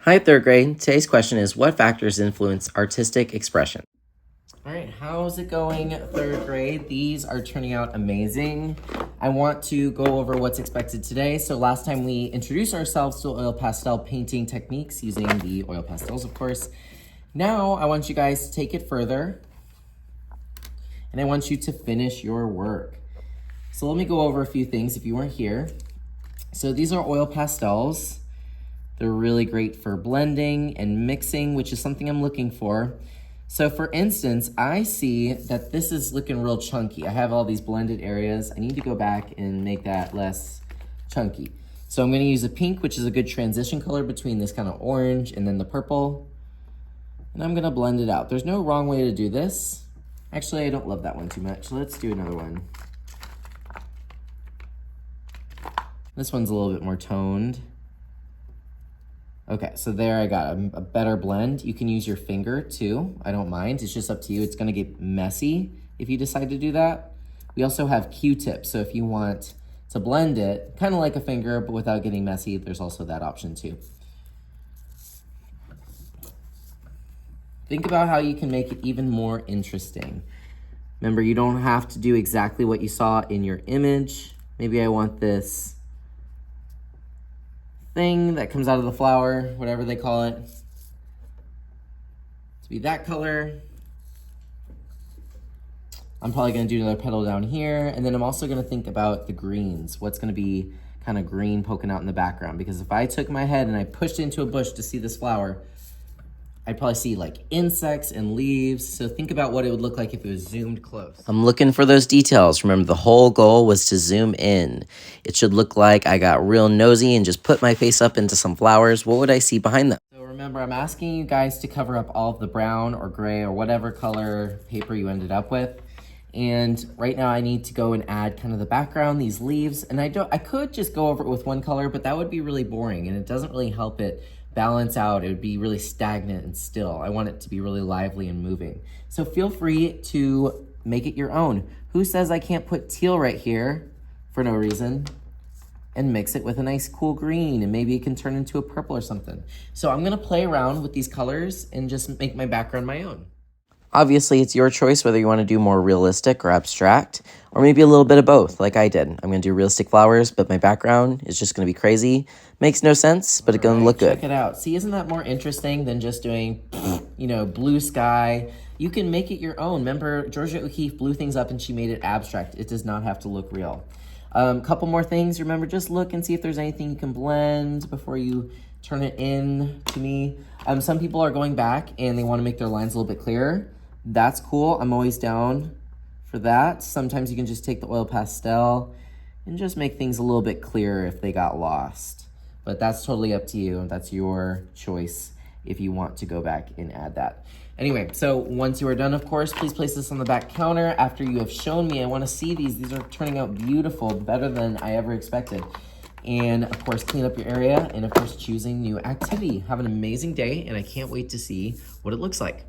Hi, third grade. Today's question is, what factors influence artistic expression? All right, how's it going, third grade? These are turning out amazing. I want to go over what's expected today. So last time we introduced ourselves to oil pastel painting techniques using the oil pastels, of course. Now I want you guys to take it further, and I want you to finish your work. So let me go over a few things if you weren't here. So these are oil pastels. They're really great for blending and mixing, which is something I'm looking for. So for instance, I see that this is looking real chunky. I have all these blended areas. I need to go back and make that less chunky. So I'm gonna use a pink, which is a good transition color between this kind of orange and then the purple. And I'm gonna blend it out. There's no wrong way to do this. Actually, I don't love that one too much. So let's do another one. This one's a little bit more toned. Okay, so there I got a better blend. You can use your finger too, I don't mind. It's just up to you. It's gonna get messy if you decide to do that. We also have Q-tips, so if you want to blend it, kind of like a finger, but without getting messy, there's also that option too. Think about how you can make it even more interesting. Remember, you don't have to do exactly what you saw in your image. Maybe I want this thing that comes out of the flower, whatever they call it, to be that color. I'm probably gonna do another petal down here, and then I'm also gonna think about the greens, what's gonna be kind of green poking out in the background, because if I took my head and I pushed into a bush to see this flower, I'd probably see like insects and leaves. So think about what it would look like if it was zoomed close. I'm looking for those details. Remember, the whole goal was to zoom in. It should look like I got real nosy and just put my face up into some flowers. What would I see behind them? So remember, I'm asking you guys to cover up all of the brown or gray or whatever color paper you ended up with. And right now I need to go and add kind of the background, these leaves. And I could just go over it with one color, but that would be really boring and it doesn't really help it balance out. It would be really stagnant and still. I want it to be really lively and moving. So feel free to make it your own. Who says I can't put teal right here for no reason and mix it with a nice cool green and maybe it can turn into a purple or something. So I'm gonna play around with these colors and just make my background my own. Obviously, it's your choice whether you want to do more realistic or abstract, or maybe a little bit of both, like I did. I'm going to do realistic flowers, but my background is just going to be crazy. Makes no sense, but it's going to look good. Check it out. See, isn't that more interesting than just doing, blue sky? You can make it your own. Remember, Georgia O'Keeffe blew things up and she made it abstract. It does not have to look real. Couple more things. Remember, just look and see if there's anything you can blend before you turn it in to me. Some people are going back and they want to make their lines a little bit clearer. That's cool. I'm always down for that. Sometimes you can just take the oil pastel and just make things a little bit clearer if they got lost. But that's totally up to you. That's your choice if you want to go back and add that. Anyway, so once you are done, of course, please place this on the back counter. After you have shown me, I want to see these. These are turning out beautiful, better than I ever expected. And of course, clean up your area and of course, choosing new activity. Have an amazing day, and I can't wait to see what it looks like.